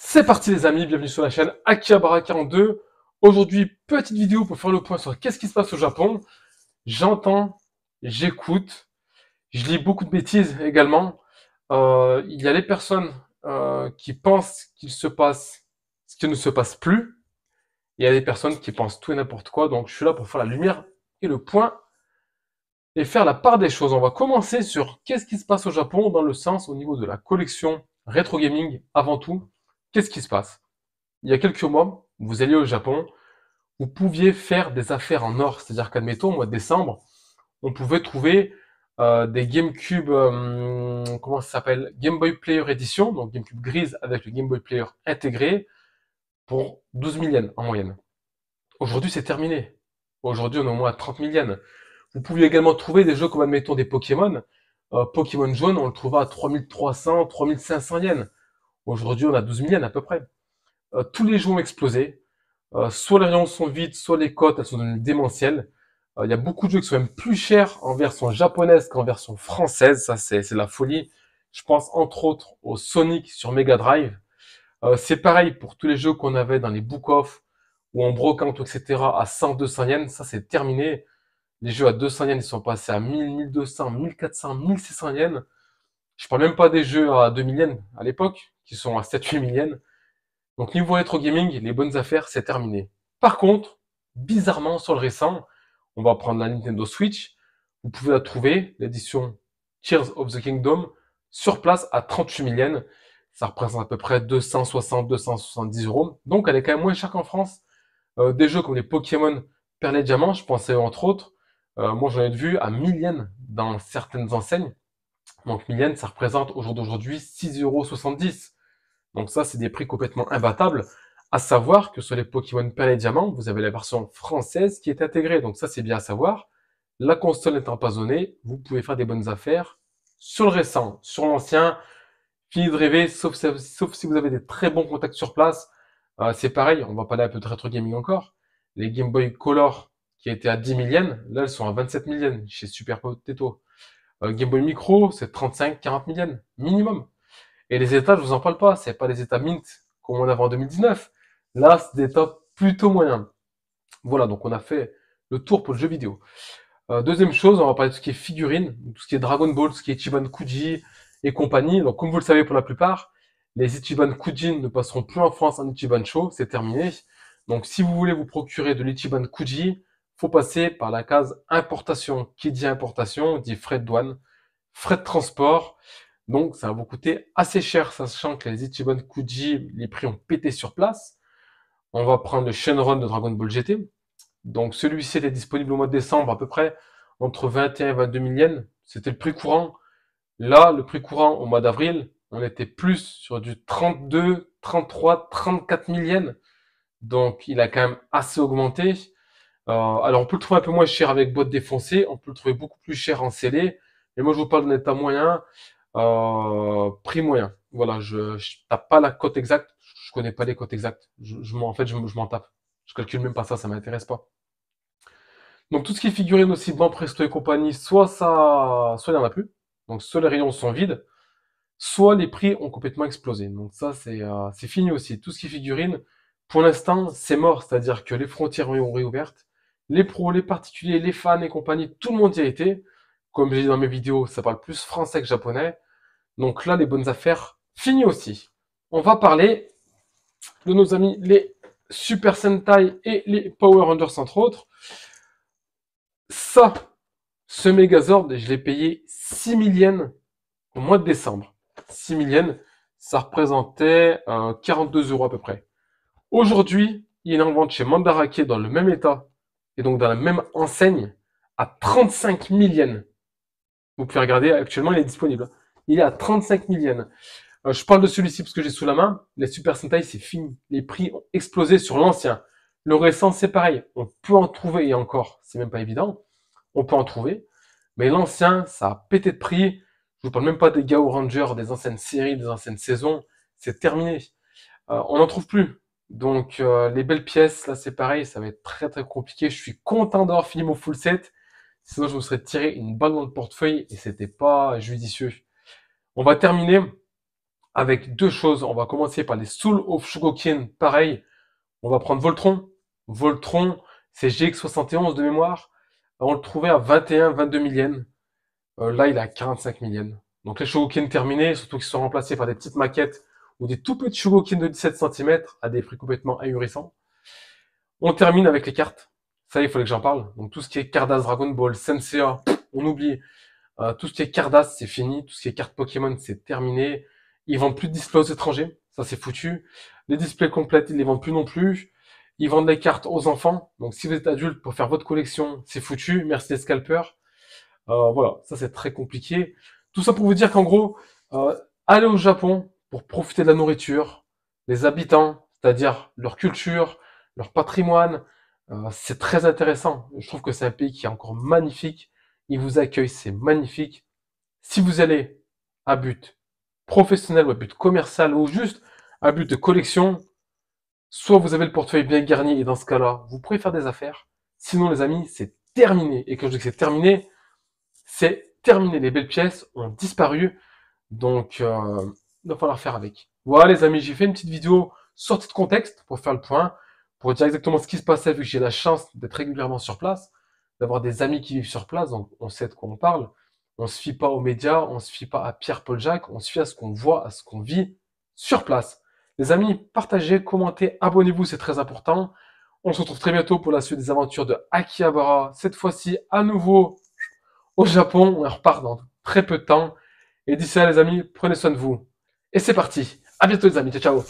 C'est parti les amis, bienvenue sur la chaîne Akihabara42. Aujourd'hui, petite vidéo pour faire le point sur qu'est-ce qui se passe au Japon. J'entends, j'écoute, je lis beaucoup de bêtises également. Il y a les personnes qui pensent qu'il se passe ce qui ne se passe plus. Il y a des personnes qui pensent tout et n'importe quoi. Donc je suis là pour faire la lumière et le point et faire la part des choses. On va commencer sur qu'est-ce qui se passe au Japon dans le sens au niveau de la collection rétro gaming avant tout. Qu'est-ce qui se passe? Il y a quelques mois, vous alliez au Japon, vous pouviez faire des affaires en or. C'est-à-dire qu'admettons, au mois de décembre, on pouvait trouver des GameCube, comment ça s'appelle? Game Boy Player Edition, donc GameCube grise avec le Game Boy Player intégré, pour 12 000 yens en moyenne. Aujourd'hui, c'est terminé. Aujourd'hui, on est au moins à 30 000 yens. Vous pouviez également trouver des jeux comme, admettons, des Pokémon. Pokémon jaune, on le trouvait à 3300, 3500 yens. Aujourd'hui, on a 12 000 yens à peu près. Tous les jeux ont explosé. Soit les rayons sont vides, soit les cotes elles sont devenues démentielles. Il y a beaucoup de jeux qui sont même plus chers en version japonaise qu'en version française. Ça, c'est la folie. Je pense entre autres au Sonic sur Mega Drive. C'est pareil pour tous les jeux qu'on avait dans les book-off ou en brocante, etc. à 100, 200 yens. Ça, c'est terminé. Les jeux à 200 yens, ils sont passés à 1000, 1200, 1400, 1600 yens. Je parle même pas des jeux à 2000 yens à l'époque, qui sont à 7, 8000 yens. Donc niveau rétro gaming, les bonnes affaires, c'est terminé. Par contre, bizarrement sur le récent, on va prendre la Nintendo Switch, vous pouvez la trouver, l'édition Tears of the Kingdom, sur place à 38 000 yens. Ça représente à peu près 260, 270 euros. Donc elle est quand même moins chère qu'en France. Des jeux comme les Pokémon Perle et Diamant, je pensais entre autres. Moi j'en ai vu à 1000 yens dans certaines enseignes. Donc 1000 yens, ça représente au jour d'aujourd'hui 6,70 euros. Donc ça, c'est des prix complètement imbattables. À savoir que sur les Pokémon Perle et Diamant, vous avez la version française qui est intégrée. Donc ça, c'est bien à savoir. La console n'étant pas zonée, vous pouvez faire des bonnes affaires sur le récent. Sur l'ancien, fini de rêver, sauf si vous avez des très bons contacts sur place. C'est pareil, on va parler un peu de rétro gaming encore. Les Game Boy Color qui étaient à 10 000 yens, là, elles sont à 27 000 yens chez Super Potato. Game Boy Micro, c'est 35, 40 000 yens minimum. Et les états, je vous en parle pas, c'est pas les états mint comme on avait en 2019. Là, c'est des états plutôt moyens. Voilà, donc on a fait le tour pour le jeu vidéo. Deuxième chose, on va parler de tout ce qui est figurines, tout ce qui est Dragon Ball, tout ce qui est Ichiban Kuji et compagnie. Donc comme vous le savez pour la plupart, les Ichiban Kuji ne passeront plus en France en Ichiban Show, c'est terminé. Donc si vous voulez vous procurer de l'Ichiban Kuji, faut passer par la case importation. Qui dit importation dit frais de douane, frais de transport. Donc, ça va vous coûter assez cher, sachant que les Ichiban Kuji, les prix ont pété sur place. On va prendre le Shenron de Dragon Ball GT. Donc, celui-ci était disponible au mois de décembre, à peu près entre 21 et 22 000 yens. C'était le prix courant. Là, le prix courant au mois d'avril, on était plus sur du 32, 33, 34 000 yens. Donc, il a quand même assez augmenté. Alors, on peut le trouver un peu moins cher avec boîte défoncée. On peut le trouver beaucoup plus cher en scellé. Mais moi, je vous parle d'un état moyen. Prix moyen. Voilà, je tape pas la cote exacte, je connais pas les cotes exactes. En fait, je m'en tape. Je calcule même pas ça, ça m'intéresse pas. Donc tout ce qui est figurine aussi, Ban Presto et compagnie, soit il y en a plus. Donc soit les rayons sont vides, soit les prix ont complètement explosé. Donc ça, c'est fini aussi. Tout ce qui est figurine, pour l'instant, c'est mort. C'est-à-dire que les frontières ont réouvertes. Les pros, les particuliers, les fans et compagnie, tout le monde y a été. Comme j'ai dit dans mes vidéos, ça parle plus français que japonais. Donc là, les bonnes affaires, fini aussi. On va parler de nos amis les Super Sentai et les Power Rangers entre autres. Ça, ce Megazord, je l'ai payé 6 000 yens au mois de décembre. 6 000 yens, ça représentait 42 euros à peu près. Aujourd'hui, il est en vente chez Mandarake dans le même état et donc dans la même enseigne à 35 000 yens. Vous pouvez regarder, actuellement il est disponible. Il est à 35 000 yens. Je parle de celui-ci parce que j'ai sous la main. Les Super Sentai, c'est fini. Les prix ont explosé sur l'ancien. Le récent, c'est pareil. On peut en trouver, et encore, c'est même pas évident. On peut en trouver. Mais l'ancien, ça a pété de prix. Je vous parle même pas des Gao Rangers, des anciennes séries, des anciennes saisons. C'est terminé. On n'en trouve plus. Donc, les belles pièces, là, c'est pareil. Ça va être très, très compliqué. Je suis content d'avoir fini mon full set. Sinon, je me serais tiré une balle dans le portefeuille et c'était pas judicieux. On va terminer avec deux choses. On va commencer par les Soul of Shugokin. Pareil, on va prendre Voltron. Voltron, c'est GX71 de mémoire. On le trouvait à 21-22 000 yens. Là, il est à 45 000 yens. Donc les Shogokin terminés, surtout qu'ils sont remplacés par des petites maquettes ou des tout petits Shogokin de 17 cm à des prix complètement ahurissants. On termine avec les cartes. Ça, il fallait que j'en parle. Donc tout ce qui est Cardass Dragon Ball, Senseiya, on oublie. Tout ce qui est Cardass, c'est fini. Tout ce qui est cartes Pokémon, c'est terminé. Ils vendent plus de displays aux étrangers. Ça, c'est foutu. Les displays complètes, ils les vendent plus non plus. Ils vendent les cartes aux enfants. Donc si vous êtes adulte pour faire votre collection, c'est foutu. Merci les scalpers. Voilà, ça c'est très compliqué. Tout ça pour vous dire qu'en gros, allez au Japon pour profiter de la nourriture, les habitants, c'est-à-dire leur culture, leur patrimoine. C'est très intéressant. Je trouve que c'est un pays qui est encore magnifique. Il vous accueille, c'est magnifique. Si vous allez à but professionnel ou à but commercial ou juste à but de collection, soit vous avez le portefeuille bien garni et dans ce cas-là, vous pourrez faire des affaires. Sinon, les amis, c'est terminé. Et quand je dis que c'est terminé, c'est terminé. Les belles pièces ont disparu. Donc, il va falloir faire avec. Voilà, les amis, j'ai fait une petite vidéo sortie de contexte pour faire le point, pour dire exactement ce qui se passait, vu que j'ai la chance d'être régulièrement sur place, d'avoir des amis qui vivent sur place, donc on sait de quoi on parle. On se fie pas aux médias, on se fie pas à Pierre-Paul Jacques, on se fie à ce qu'on voit, à ce qu'on vit sur place. Les amis, partagez, commentez, abonnez-vous, c'est très important. On se retrouve très bientôt pour la suite des aventures de Akihabara. Cette fois-ci, à nouveau, au Japon. On repart dans très peu de temps. Et d'ici là, les amis, prenez soin de vous. Et c'est parti. À bientôt, les amis. Ciao, ciao.